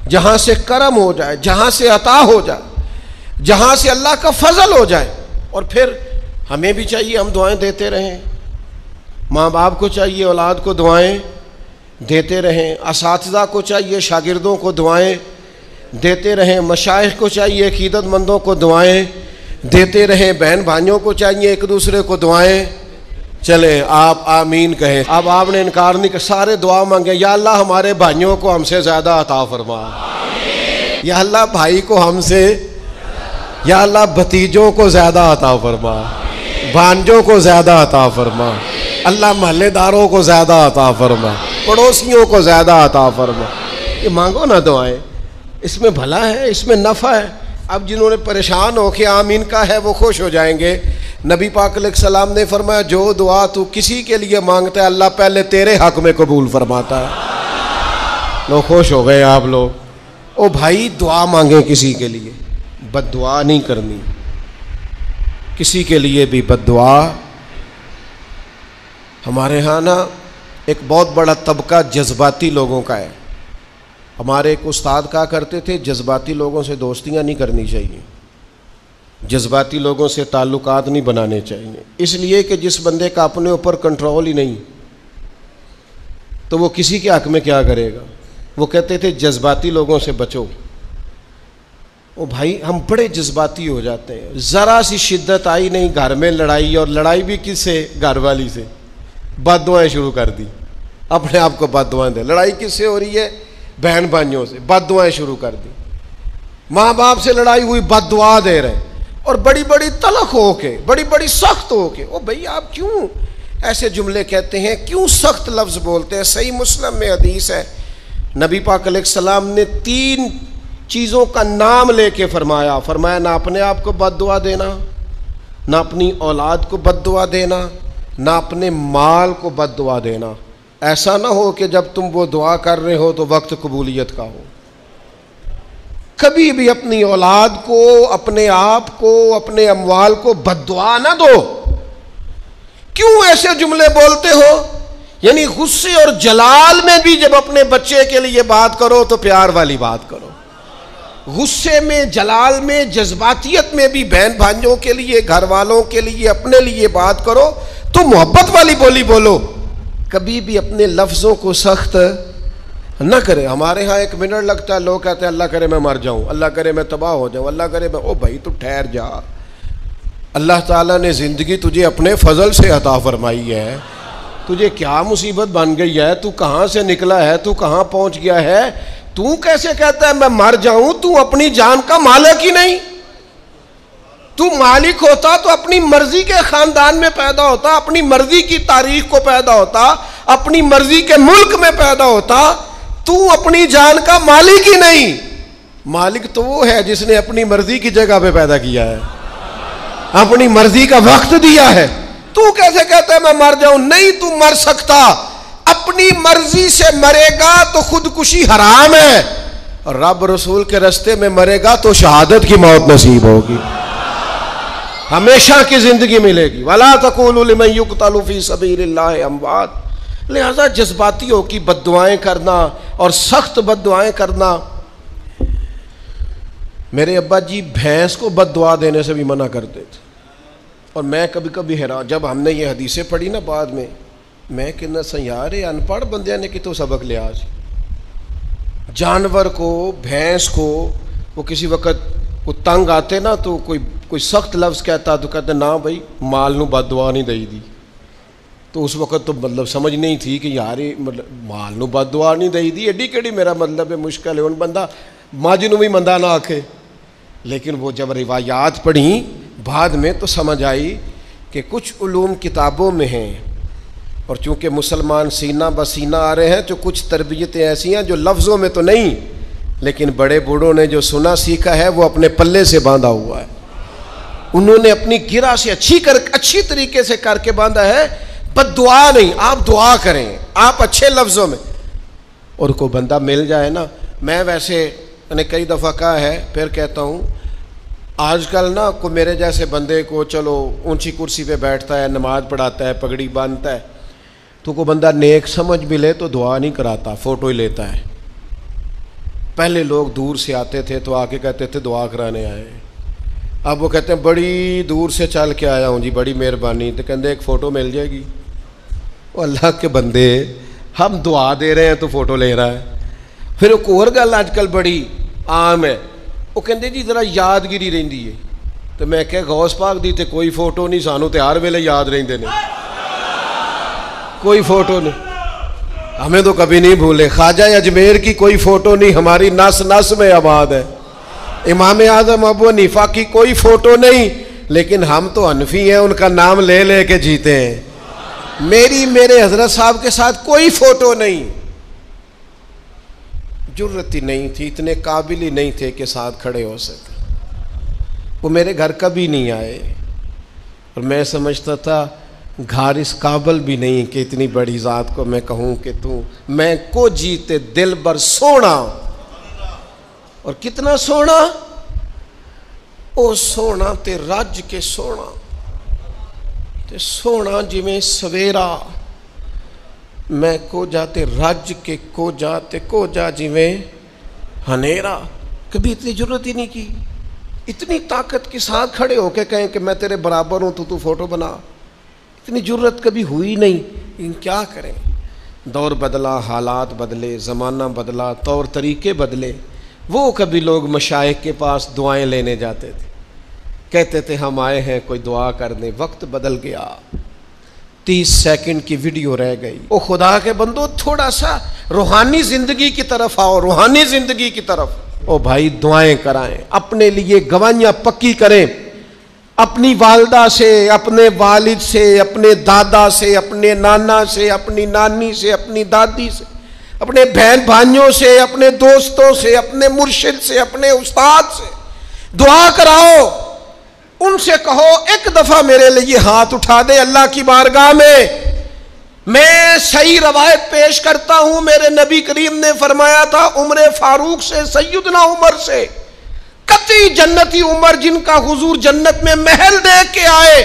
جہاں سے کرم ہو جائے، جہاں سے عطا ہو جائے، جہاں سے اللہ کا فضل ہو جائے. اور پھر ہمیں بھی چاہیے ہم دعائیں دیتے رہیں، ماں باپ کو چاہیے اولاد کو دعائیں دیتے رہیں، اساتذہ کو چاہیے شاگردوں کو دعائیں دیتے رہیں، مشائخ کو چاہیے عقیدت مندوں کو دعائیں دیتے رہیں، بہن بھائیوں کو چاہیے ایک دوسرے کو دعائیں. چلیں آپ آمین کہیں. اب آپ نے انکار نہیں کہ سارے دعا مانگے، یا اللہ ہمارے بھائیوں کو ہم سے زیادہ عطا فرما، یا اللہ بھائی کو ہم سے، یا اللہ بھتیجوں کو زیادہ عطا فرما، بھانجوں کو زیادہ عطا فرما، اللہ محلے داروں کو زیادہ عطا فرما، پڑوسیوں کو زیادہ عطا فرما. یہ مانگو نا دعائیں، اس میں بھلا ہے، اس میں نفع ہے. اب جنہوں نے پریشان ہو کے آمین کا ہے وہ خوش ہو جائیں گے. نبی پاک علیہ السلام نے فرمایا جو دعا تو کسی کے لیے مانگتا ہے اللہ پہلے تیرے حق میں قبول فرماتا ہے. لوگ خوش ہو گئے آپ لوگ. او بھائی دعا مانگیں کسی کے لیے، بد دعا نہیں کرنی کسی کے لیے بھی بد دعا. ہمارے ہاں نا ایک بہت بڑا طبقہ جذباتی لوگوں کا ہے. ہمارے ایک استاد کہا کرتے تھے جذباتی لوگوں سے دوستیاں نہیں کرنی چاہیے، جذباتی لوگوں سے تعلقات نہیں بنانے چاہیے، اس لیے کہ جس بندے کا اپنے اوپر کنٹرول ہی نہیں تو وہ کسی کے حق میں کیا کرے گا. وہ کہتے تھے جذباتی لوگوں سے بچو. او بھائی ہم بڑے جذباتی ہو جاتے ہیں، ذرا سی شدت آئی نہیں گھر میں لڑائی، اور لڑائی بھی کس سے؟ گھر والی سے. بد دعائیں شروع کر دی، اپنے آپ کو بد دعائیں دے. لڑائی کس سے ہو رہی ہے؟ بہن بھائیوں سے. بد دعائیں شروع کر دی. ماں باپ سے لڑائی ہوئی، بد دعا دے رہے، اور بڑی بڑی تلخ ہو کے، بڑی بڑی سخت ہو کے. او بھئی آپ کیوں ایسے جملے کہتے ہیں، کیوں سخت لفظ بولتے ہیں؟ صحیح مسلم میں حدیث ہے، نبی پاک علیہ السلام نے 3 چیزوں کا نام لے کے فرمایا نہ اپنے آپ کو بد دعا دینا، نہ اپنی اولاد کو بد دعا دینا، نہ اپنے مال کو بد دعا دینا. ایسا نہ ہو کہ جب تم وہ دعا کر رہے ہو تو وقت قبولیت کا ہو. کبھی بھی اپنی اولاد کو، اپنے آپ کو، اپنے اموال کو بد دعا نہ دو. کیوں ایسے جملے بولتے ہو؟ یعنی غصے اور جلال میں بھی جب اپنے بچے کے لیے بات کرو تو پیار والی بات کرو. غصے میں، جلال میں، جذباتیت میں بھی بہن بھائیوں کے لیے، گھر والوں کے لیے، اپنے لیے بات کرو تو محبت والی بولی بولو. کبھی بھی اپنے لفظوں کو سخت نہ کرے. ہمارے ہاں 1 منٹ لگتا ہے، لوگ کہتے ہیں اللہ کرے میں مر جاؤں، اللہ کرے میں تباہ ہو جاؤں، اللہ کرے میں. او بھائی تو ٹھہر جا. اللہ تعالیٰ نے زندگی تجھے اپنے فضل سے عطا فرمائی ہے. تجھے کیا مصیبت بن گئی ہے؟ تو کہاں سے نکلا ہے؟ تو کہاں پہنچ گیا ہے؟ تو کیسے کہتا ہے میں مر جاؤں؟ تو اپنی جان کا مالک ہی نہیں. تو مالک ہوتا تو اپنی مرضی کے خاندان میں پیدا ہوتا، اپنی مرضی کی تاریخ کو پیدا ہوتا، اپنی مرضی کے ملک میں پیدا ہوتا. تو اپنی جان کا مالک ہی نہیں. مالک تو وہ ہے جس نے اپنی مرضی کی جگہ پہ پیدا کیا ہے، اپنی مرضی کا وقت دیا ہے. تو کیسے کہتا ہے میں مر جاؤں؟ نہیں، تو مر سکتا. اپنی مرضی سے مرے گا تو خودکشی حرام ہے، اور رب رسول کے راستے میں مرے گا تو شہادت کی موت نصیب ہوگی، ہمیشہ کی زندگی ملے گی. وَلَا تَقُولُوا لِمَن يُقْتَلُ فِي سَبِيلِ اللَّهِ أَمْوَاتٌ. لہذا جذباتیوں کی بد دعائیں کرنا اور سخت بد دعائیں کرنا. میرے ابا جی بھینس کو بد دعا دینے سے بھی منع کرتے تھے. اور میں کبھی کبھی حیران، جب ہم نے یہ حدیثیں پڑھی نا بعد میں کہنا سا یار ان پڑھ بندیاں نے کتوں سبق لیا. آج جانور کو، بھینس کو، وہ کسی وقت وہ تنگ آتے نا تو کوئی سخت لفظ کہتا تو کہتے نہ بھائی مال نو بد دعا نہیں دئی دی. تو اس وقت تو مطلب سمجھ نہیں تھی کہ یار مطلب مال نو بد دعا نہیں دئی دی، ایڈی کیڑی میرا مطلب ہے مشکل ہے. ان بندہ ماج نو بھی مندہ نہ آکھے. لیکن وہ جب روایات پڑھیں بعد میں تو سمجھ آئی کہ کچھ علوم کتابوں میں ہیں، اور چونکہ مسلمان سینہ بسینہ آ رہے ہیں تو کچھ تربیتیں ایسی ہیں جو لفظوں میں تو نہیں، لیکن بڑے بوڑھوں نے جو سنا سیکھا ہے وہ اپنے پلے سے باندھا ہوا ہے. انہوں نے اپنی گرہ سے اچھی طریقے سے کر کے باندھا ہے. بد دعا نہیں، آپ دعا کریں، آپ اچھے لفظوں میں. اور کوئی بندہ مل جائے نا، میں ویسے نے کئی دفعہ کہا ہے، پھر کہتا ہوں، آج کل نا کو میرے جیسے بندے کو چلو اونچی کرسی پہ بیٹھتا ہے، نماز پڑھاتا ہے، پگڑی باندھتا ہے، تو کوئی بندہ نیک سمجھ بھی لے تو دعا نہیں کراتا، فوٹو ہی لیتا ہے۔ پہلے لوگ دور سے آتے تھے تو آ کے کہتے تھے دعا کرانے آئے، اب وہ کہتے ہیں بڑی دور سے چل کے آیا ہوں جی، بڑی مہربانی، تو کہتے ایک فوٹو مل جائے گی۔ وہ اللہ کے بندے، ہم دعا دے رہے ہیں تو فوٹو لے رہا ہے۔ پھر ایک اور گل آج کل بڑی عام ہے، وہ کہتے جی ذرا یادگیری رہندی ہے، تو میں کہ غوث پاک دی تے کوئی فوٹو نہیں، سانو تے ہر ویلے یاد رہندے نے، کوئی فوٹو نہیں، ہمیں تو کبھی نہیں بھولے۔ خواجہ اجمیر کی کوئی فوٹو نہیں، ہماری نس نس میں آباد ہے۔ امام اعظم ابو حنیفہ کی کوئی فوٹو نہیں، لیکن ہم تو حنفی ہیں، ان کا نام لے لے کے جیتے ہیں۔ میرے حضرت صاحب کے ساتھ کوئی فوٹو نہیں، جرت ہی نہیں تھی، اتنے قابل ہی نہیں تھے کہ ساتھ کھڑے ہو سکے۔ وہ میرے گھر کبھی نہیں آئے، اور میں سمجھتا تھا گھر اس قابل بھی نہیں کہ اتنی بڑی ذات کو میں کہوں کہ تو میں کو جیتے دل بر سونا، اور کتنا سونا، او سونا تے رج کے سونا تے سونا جی میں سویرا، میں کو جاتے رج کے کو جاتے کو جا جی میں ہنیرا۔ کبھی اتنی جرت ہی نہیں کی، اتنی طاقت کے ساتھ کھڑے ہو کے کہیں کہ میں تیرے برابر ہوں، تو فوٹو بنا، اتنی جرت کبھی ہوئی نہیں۔ لیکن کیا کریں، دور بدلا، حالات بدلے، زمانہ بدلا، طور طریقے بدلے۔ وہ کبھی لوگ مشائخ کے پاس دعائیں لینے جاتے تھے، کہتے تھے ہم آئے ہیں کوئی دعا کر دیں، وقت بدل گیا، 30 سیکنڈ کی ویڈیو رہ گئی۔ او خدا کے بندو، تھوڑا سا روحانی زندگی کی طرف آؤ، روحانی زندگی کی طرف۔ او بھائی دعائیں کرائیں، اپنے لیے گواہیاں پکی کریں، اپنی والدہ سے، اپنے والد سے، اپنے دادا سے، اپنے نانا سے، اپنی نانی سے، اپنی دادی سے، اپنے بہن بھائیوں سے، اپنے دوستوں سے، اپنے مرشد سے، اپنے استاد سے دعا کراؤ۔ ان سے کہو ایک دفعہ میرے لیے ہاتھ اٹھا دے اللہ کی بارگاہ میں صحیح روایت پیش کرتا ہوں، میرے نبی کریم نے فرمایا تھا عمر فاروق سے، سیدنا عمر سے، قطعی جنتی عمر جن کا حضور جنت میں محل دیکھ کے آئے،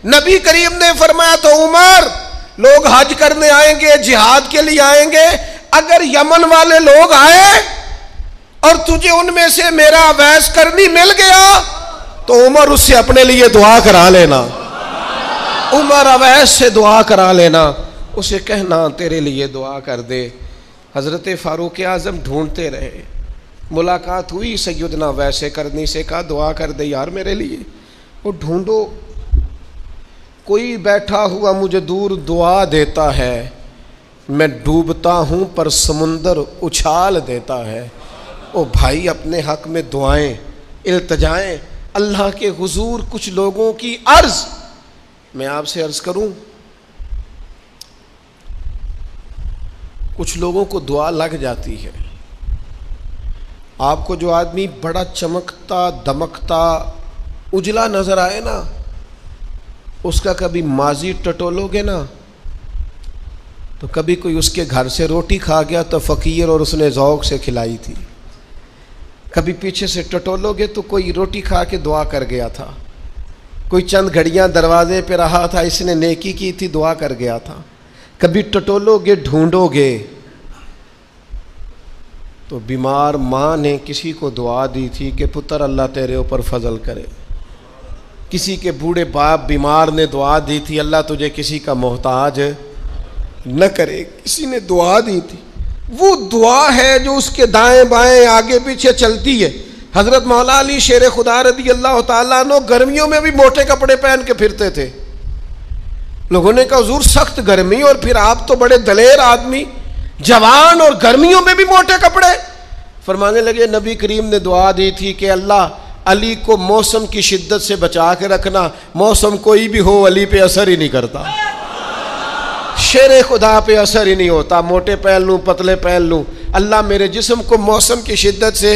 نبی کریم نے فرمایا تو عمر، لوگ حج کرنے آئیں گے، جہاد کے لیے آئیں گے، اگر یمن والے لوگ آئے اور تجھے ان میں سے میرا اویس کرنی مل گیا تو عمر اس سے اپنے لیے دعا کرا لینا، عمر اویس سے دعا کرا لینا، اسے کہنا تیرے لیے دعا کر دے۔ حضرت فاروق اعظم ڈھونڈتے رہے، ملاقات ہوئی سیدنا ویسے کرنی سے، کہا دعا کر دے یار میرے لیے۔ وہ ڈھونڈو، کوئی بیٹھا ہوا مجھے دور دعا دیتا ہے، میں ڈوبتا ہوں پر سمندر اچھال دیتا ہے۔ او بھائی اپنے حق میں دعائیں، التجائیں اللہ کے حضور۔ کچھ لوگوں کی عرض، میں آپ سے عرض کروں، کچھ لوگوں کو دعا لگ جاتی ہے۔ آپ کو جو آدمی بڑا چمکتا دمکتا اجلا نظر آئے نا، اس کا کبھی ماضی ٹٹولو گے نا تو کبھی کوئی اس کے گھر سے روٹی کھا گیا تو فقیر اور اس نے ذوق سے کھلائی تھی، کبھی پیچھے سے ٹٹولو گے تو کوئی روٹی کھا کے دعا کر گیا تھا، کوئی چند گھڑیاں دروازے پہ رہا تھا، اس نے نیکی کی تھی دعا کر گیا تھا۔ کبھی ٹٹولو گے، ڈھونڈو گے تو بیمار ماں نے کسی کو دعا دی تھی کہ پتر اللہ تیرے اوپر فضل کرے، کسی کے بوڑھے باپ بیمار نے دعا دی تھی اللہ تجھے کسی کا محتاج نہ کرے، کسی نے دعا دی تھی۔ وہ دعا ہے جو اس کے دائیں بائیں آگے پیچھے چلتی ہے۔ حضرت مولا علی شیر خدا رضی اللہ تعالیٰ عنہ گرمیوں میں بھی موٹے کپڑے پہن کے پھرتے تھے۔ لوگوں نے کہا حضور سخت گرمی اور پھر آپ تو بڑے دلیر آدمی، جوان اور گرمیوں میں بھی موٹے کپڑے۔ فرمانے لگے نبی کریم نے دعا دی تھی کہ اللہ علی کو موسم کی شدت سے بچا کے رکھنا، موسم کوئی بھی ہو علی پہ اثر ہی نہیں کرتا، شیر خدا پہ اثر ہی نہیں ہوتا، موٹے پہن لوں پتلے پہن لوں، اللہ میرے جسم کو موسم کی شدت سے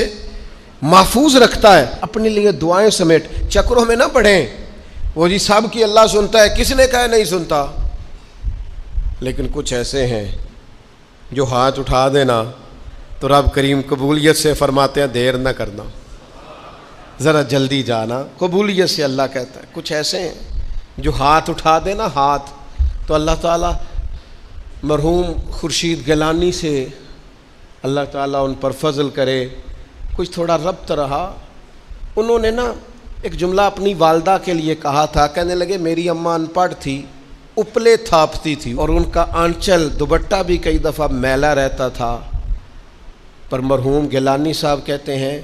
محفوظ رکھتا ہے۔ اپنے لیے دعائیں سمیٹ، چکروں میں نہ پڑھیں، وہ جی سب کی اللہ سنتا ہے، کس نے کہا نہیں سنتا؟ لیکن کچھ ایسے ہیں جو ہاتھ اٹھا دینا تو رب کریم قبولیت سے فرماتے ہیں دیر نہ کرنا، ذرا جلدی جانا. قبولیت سے اللہ کہتا ہے. کچھ ایسے ہیں جو ہاتھ اٹھا دے نا ہاتھ, تو اللہ تعالیٰ مرحوم خورشید گیلانی سے اللہ تعالیٰ ان پر فضل کرے, کچھ تھوڑا ربط رہا. انہوں نے نا ایک جملہ اپنی والدہ کے لیے کہا تھا. کہنے لگے میری اماں ان پڑھ تھی, اپلے تھاپتی تھی, اور ان کا آنچل دوپٹہ بھی کئی دفعہ میلا رہتا تھا. پر مرحوم گیلانی صاحب کہتے ہیں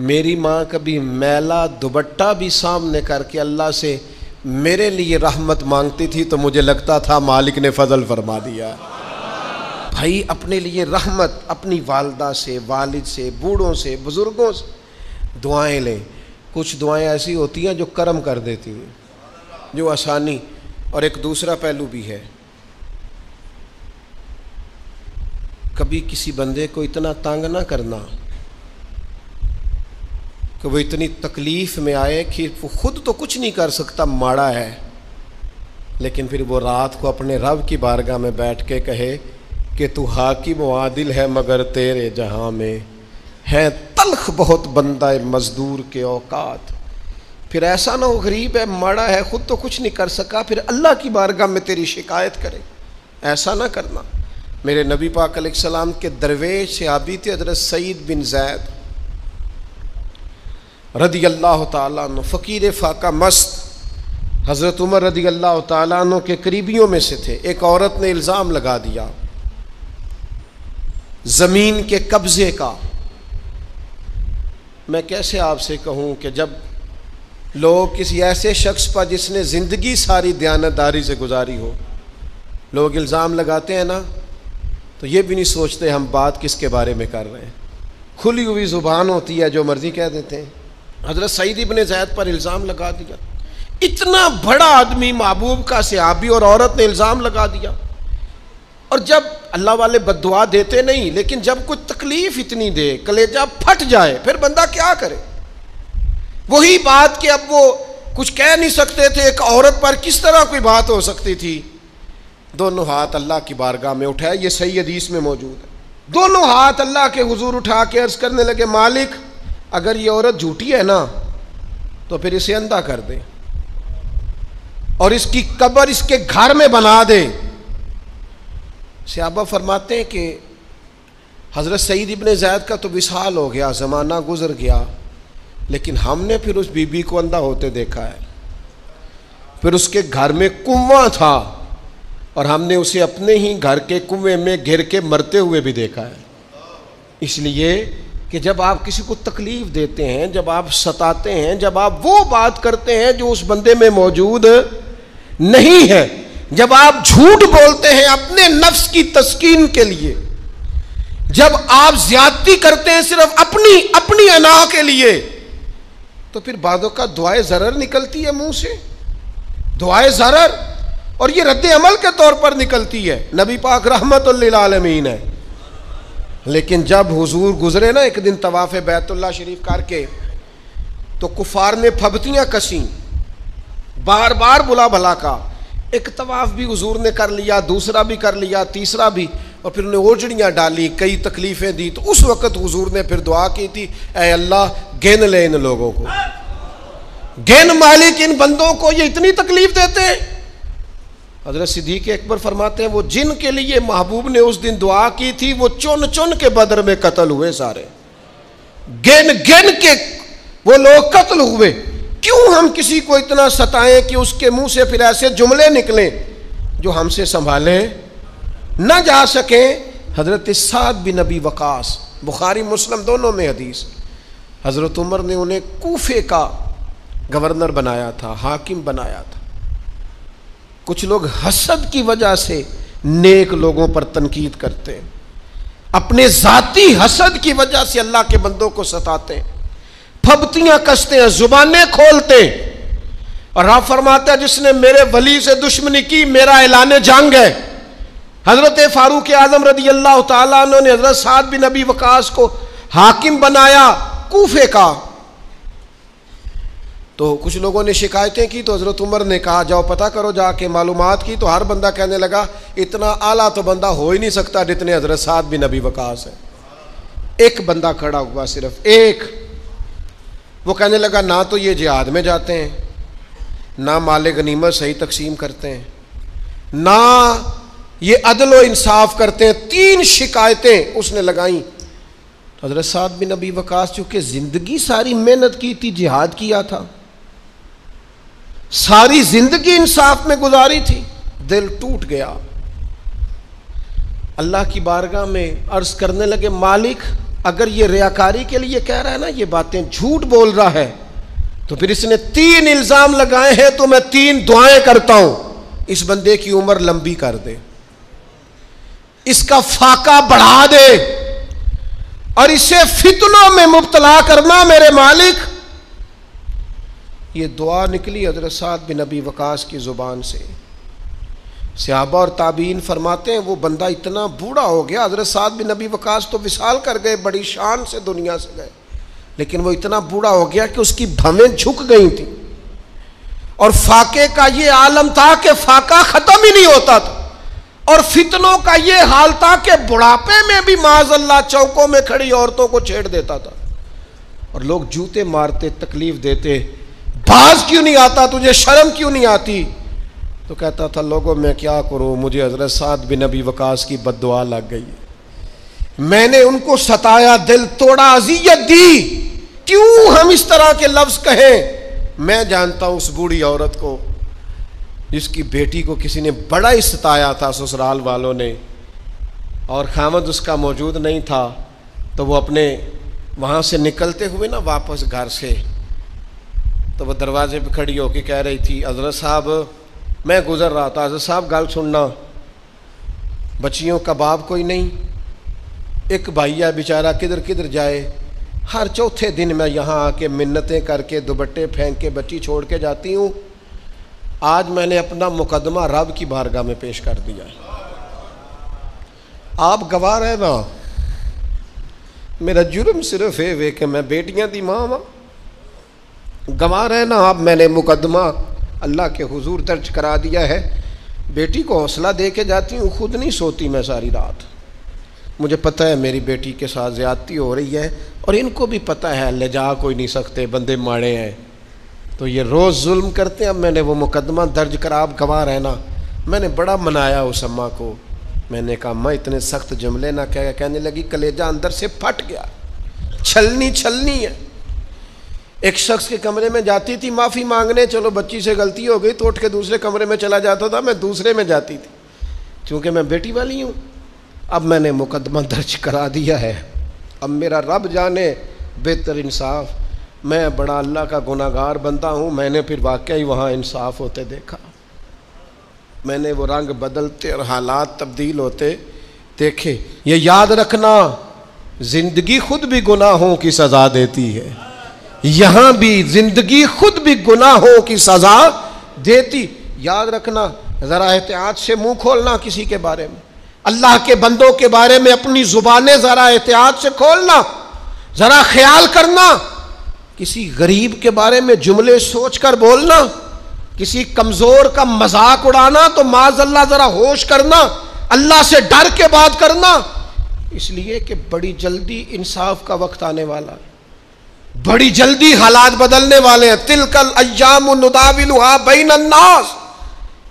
میری ماں کبھی میلا دوپٹہ بھی سامنے کر کے اللہ سے میرے لیے رحمت مانگتی تھی تو مجھے لگتا تھا مالک نے فضل فرما دیا. بھائی اپنے لیے رحمت اپنی والدہ سے, والد سے, بوڑھوں سے, بزرگوں سے دعائیں لیں. کچھ دعائیں ایسی ہوتی ہیں جو کرم کر دیتی ہیں, جو آسانی. اور ایک دوسرا پہلو بھی ہے, کبھی کسی بندے کو اتنا تنگ نہ کرنا کہ وہ اتنی تکلیف میں آئے کہ وہ خود تو کچھ نہیں کر سکتا, ماڑا ہے, لیکن پھر وہ رات کو اپنے رب کی بارگاہ میں بیٹھ کے کہے کہ تو حاکم و عادل ہے مگر تیرے جہاں میں ہے تلخ بہت بندہ مزدور کے اوقات. پھر ایسا نہ ہو غریب ہے, ماڑا ہے, خود تو کچھ نہیں کر سکا, پھر اللہ کی بارگاہ میں تیری شکایت کرے. ایسا نہ کرنا. میرے نبی پاک علیہ السلام کے درویش صحابی تھے حضرت سعید بن زید رضی اللہ تعالیٰ عنہ, فقیر فاقہ مست. حضرت عمر رضی اللہ تعالیٰ عنہ کے قریبیوں میں سے تھے. ایک عورت نے الزام لگا دیا زمین کے قبضے کا. میں کیسے آپ سے کہوں کہ جب لوگ کسی ایسے شخص پر جس نے زندگی ساری دیانتداری سے گزاری ہو, لوگ الزام لگاتے ہیں نا, تو یہ بھی نہیں سوچتے ہم بات کس کے بارے میں کر رہے ہیں. کھلی ہوئی زبان ہوتی ہے, جو مرضی کہہ دیتے ہیں. حضرت سعید بن زید پر الزام لگا دیا. اتنا بڑا آدمی, محبوب کا صحابی, اور عورت نے الزام لگا دیا. اور جب اللہ والے بد دعا دیتے نہیں, لیکن جب کوئی تکلیف اتنی دے, کلیجہ پھٹ جائے, پھر بندہ کیا کرے. وہی بات کہ اب وہ کچھ کہہ نہیں سکتے تھے, ایک عورت پر کس طرح کوئی بات ہو سکتی تھی. دونوں ہاتھ اللہ کی بارگاہ میں اٹھائے, یہ صحیح حدیث میں موجود ہے. دونوں ہاتھ اللہ کے حضور اٹھا کے عرض کرنے لگے مالک اگر یہ عورت جھوٹی ہے نا تو پھر اسے اندھا کر دے اور اس کی قبر اس کے گھر میں بنا دے. صحابہ فرماتے ہیں کہ حضرت سعید ابن زید کا تو وصال ہو گیا, زمانہ گزر گیا, لیکن ہم نے پھر اس بی بی کو اندھا ہوتے دیکھا ہے. پھر اس کے گھر میں کنواں تھا اور ہم نے اسے اپنے ہی گھر کے کنویں میں گر کے مرتے ہوئے بھی دیکھا ہے. اس لیے کہ جب آپ کسی کو تکلیف دیتے ہیں, جب آپ ستاتے ہیں, جب آپ وہ بات کرتے ہیں جو اس بندے میں موجود نہیں ہے, جب آپ جھوٹ بولتے ہیں اپنے نفس کی تسکین کے لیے, جب آپ زیادتی کرتے ہیں صرف اپنی انا کے لیے, تو پھر بعدوں کا دعائے ضرر نکلتی ہے منہ سے, دعائے ضرر, اور یہ رد عمل کے طور پر نکلتی ہے. نبی پاک رحمت للعالمین ہے, لیکن جب حضور گزرے نا ایک دن طواف بیت اللہ شریف کر کے, تو کفار نے پھبتیاں کسیں, بار بار بلا بھلا کا. ایک طواف بھی حضور نے کر لیا, دوسرا بھی کر لیا, تیسرا بھی, اور پھر انہیں اوجڑیاں ڈالی, کئی تکلیفیں دی. تو اس وقت حضور نے پھر دعا کی تھی, اے اللہ گن لے ان لوگوں کو, گن مالک ان بندوں کو, یہ اتنی تکلیف دیتے ہیں. حضرت صدیق اکبر فرماتے ہیں وہ جن کے لیے محبوب نے اس دن دعا کی تھی وہ چن چن کے بدر میں قتل ہوئے, سارے گن گن کے وہ لوگ قتل ہوئے. کیوں ہم کسی کو اتنا ستائیں کہ اس کے منہ سے پھر ایسے جملے نکلیں جو ہم سے سنبھالے نہ جا سکیں. حضرت سعد بن ابی وقاص, بخاری مسلم دونوں میں حدیث, حضرت عمر نے انہیں کوفے کا گورنر بنایا تھا, حاکم بنایا تھا. کچھ لوگ حسد کی وجہ سے نیک لوگوں پر تنقید کرتے ہیں, اپنے ذاتی حسد کی وجہ سے اللہ کے بندوں کو ستاتے ہیں, پھبتیاں کستے ہیں, زبانیں کھولتے ہیں. اور آپ فرماتے ہیں جس نے میرے ولی سے دشمنی کی میرا اعلان جنگ ہے. حضرت فاروق اعظم رضی اللہ تعالیٰ عنہ نے حضرت سعد بن ابی وقاص کو حاکم بنایا کوفے کا. تو کچھ لوگوں نے شکایتیں کی, تو حضرت عمر نے کہا جاؤ پتہ کرو جا کے, معلومات کی. تو ہر بندہ کہنے لگا اتنا اعلیٰ تو بندہ ہو ہی نہیں سکتا جتنے حضرت سعد بن ابی وقاص ہے. ایک بندہ کھڑا ہوا, صرف ایک, وہ کہنے لگا نہ تو یہ جہاد میں جاتے ہیں، نہ مال غنیمت صحیح تقسیم کرتے ہیں، نہ یہ عدل و انصاف کرتے ہیں۔ 3 شکایتیں اس نے لگائیں۔ حضرت سعد بن ابی وقاص چونکہ زندگی ساری محنت کی تھی، جہاد کیا تھا، ساری زندگی انصاف میں گزاری تھی، دل ٹوٹ گیا۔ اللہ کی بارگاہ میں عرض کرنے لگے مالک اگر یہ ریاکاری کے لیے کہہ رہا ہے نا، یہ باتیں جھوٹ بول رہا ہے، تو پھر اس نے 3 الزام لگائے ہیں، تو میں 3 دعائیں کرتا ہوں، اس بندے کی عمر لمبی کر دے، اس کا فاقہ بڑھا دے، اور اسے فتنوں میں مبتلا کرنا میرے مالک۔ یہ دعا نکلی حضرت سعد بن ابی وقاص کی زبان سے۔ صحابہ اور تابعین فرماتے ہیں وہ بندہ اتنا بوڑھا ہو گیا، حضرت سعد بن ابی وقاص تو وصال کر گئے، بڑی شان سے دنیا سے گئے، لیکن وہ اتنا بوڑھا ہو گیا کہ اس کی بھویں جھک گئی تھیں، اور فاقے کا یہ عالم تھا کہ فاقہ ختم ہی نہیں ہوتا تھا، اور فتنوں کا یہ حال تھا کہ بڑھاپے میں بھی معاذ اللہ چوکوں میں کھڑی عورتوں کو چھیڑ دیتا تھا، اور لوگ جوتے مارتے، تکلیف دیتے، باز کیوں نہیں آتا، تجھے شرم کیوں نہیں آتی؟ تو کہتا تھا لوگوں میں کیا کروں، مجھے حضرت سعد بن ابی وقاص کی بد دعا لگ گئی، میں نے ان کو ستایا، دل توڑا، اذیت دی، کیوں ہم اس طرح کے لفظ کہیں؟ میں جانتا ہوں اس بوڑھی عورت کو جس کی بیٹی کو کسی نے بڑا ہی ستایا تھا سسرال والوں نے، اور خامد اس کا موجود نہیں تھا، تو وہ اپنے وہاں سے نکلتے ہوئے نا واپس گھر سے، تو وہ دروازے پہ کھڑی ہو کے کہہ رہی تھی حضرت صاحب میں گزر رہا تھا، حضرت صاحب گل سننا، بچیوں کا باپ کوئی نہیں، ایک بھائی ہے بیچارہ کدھر کدھر جائے، ہر چوتھے دن میں یہاں آ کے منتیں کر کے دوپٹے پھینک کے بچی چھوڑ کے جاتی ہوں، آج میں نے اپنا مقدمہ رب کی بارگاہ میں پیش کر دیا ہے، آپ گواہ رہے نا، میرا جرم صرف ہے کہ میں بیٹیاں دی ماں ہوں، گواہ رہے نا آپ، میں نے مقدمہ اللہ کے حضور درج کرا دیا ہے، بیٹی کو حوصلہ دے کے جاتی ہوں، خود نہیں سوتی میں ساری رات، مجھے پتہ ہے میری بیٹی کے ساتھ زیادتی ہو رہی ہے، اور ان کو بھی پتہ ہے لے جا کوئی نہیں سکتے، بندے ماڑے ہیں، تو یہ روز ظلم کرتے ہیں، اب میں نے وہ مقدمہ درج کرا، آپ گواہ رہنا، میں نے بڑا منایا اس اماں کو، میں نے کہا اماں اتنے سخت جملے نہ کہنے لگی، کلیجہ اندر سے پھٹ گیا، چھلنی ہے۔ ایک شخص کے کمرے میں جاتی تھی معافی مانگنے، چلو بچی سے غلطی ہو گئی تو اٹھ کے دوسرے کمرے میں چلا جاتا تھا، میں دوسرے میں جاتی تھی، چونکہ میں بیٹی والی ہوں، اب میں نے مقدمہ درج کرا دیا ہے، اب میرا رب جانے بہتر انصاف، میں بڑا اللہ کا گناہگار بندہ ہوں، میں نے پھر واقعی وہاں انصاف ہوتے دیکھا، میں نے وہ رنگ بدلتے اور حالات تبدیل ہوتے دیکھے۔ یہ یاد رکھنا زندگی خود بھی گناہوں کی سزا دیتی ہے، یہاں بھی زندگی خود بھی گناہوں کی سزا دیتی، یاد رکھنا، ذرا احتیاط سے منہ کھولنا کسی کے بارے میں، اللہ کے بندوں کے بارے میں اپنی زبانیں ذرا احتیاط سے کھولنا، ذرا خیال کرنا، کسی غریب کے بارے میں جملے سوچ کر بولنا، کسی کمزور کا مذاق اڑانا تو معاذ اللہ ذرا ہوش کرنا، اللہ سے ڈر کے بات کرنا، اس لیے کہ بڑی جلدی انصاف کا وقت آنے والا ہے، بڑی جلدی حالات بدلنے والے ہیں، تلک الایام نداولها بین الناس،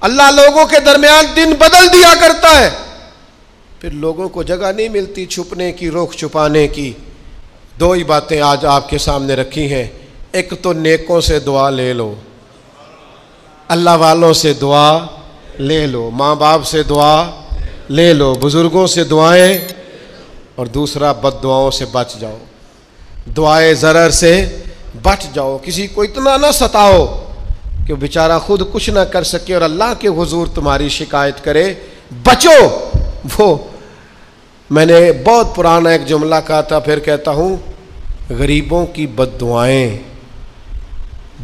اللہ لوگوں کے درمیان دن بدل دیا کرتا ہے، پھر لوگوں کو جگہ نہیں ملتی چھپنے کی، رخ چھپانے کی۔ 2 ہی باتیں آج آپ کے سامنے رکھی ہیں، ایک تو نیکوں سے دعا لے لو، اللہ والوں سے دعا لے لو، ماں باپ سے دعا لے لو، بزرگوں سے دعائیں، اور دوسرا بد دعاؤں سے بچ جاؤ، دعائے ضرر سے بچ جاؤ، کسی کو اتنا نہ ستاؤ کہ بیچارہ خود کچھ نہ کر سکے اور اللہ کے حضور تمہاری شکایت کرے، بچو۔ وہ میں نے بہت پرانا ایک جملہ کہا تھا، پھر کہتا ہوں، غریبوں کی بد دعائیں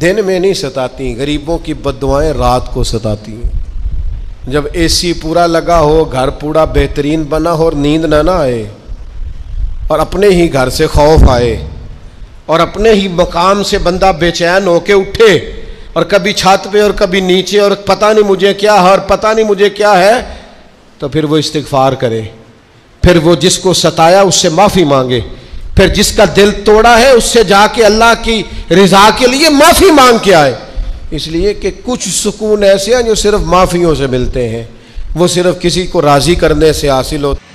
دن میں نہیں ستاتی، غریبوں کی بد دعائیں رات کو ستاتی ہیں، جب اے سی پورا لگا ہو، گھر پورا بہترین بنا ہو اور نیند نہ آئے، اور اپنے ہی گھر سے خوف آئے، اور اپنے ہی مقام سے بندہ بے چین ہو کے اٹھے، اور کبھی چھت پہ اور کبھی نیچے، اور پتہ نہیں مجھے کیا ہے اور پتہ نہیں مجھے کیا ہے، تو پھر وہ استغفار کرے، پھر وہ جس کو ستایا اس سے معافی مانگے، پھر جس کا دل توڑا ہے اس سے جا کے اللہ کی رضا کے لیے معافی مانگ کے آئے. اس لیے کہ کچھ سکون ایسے ہیں جو صرف معافیوں سے ملتے ہیں، وہ صرف کسی کو راضی کرنے سے حاصل ہوتے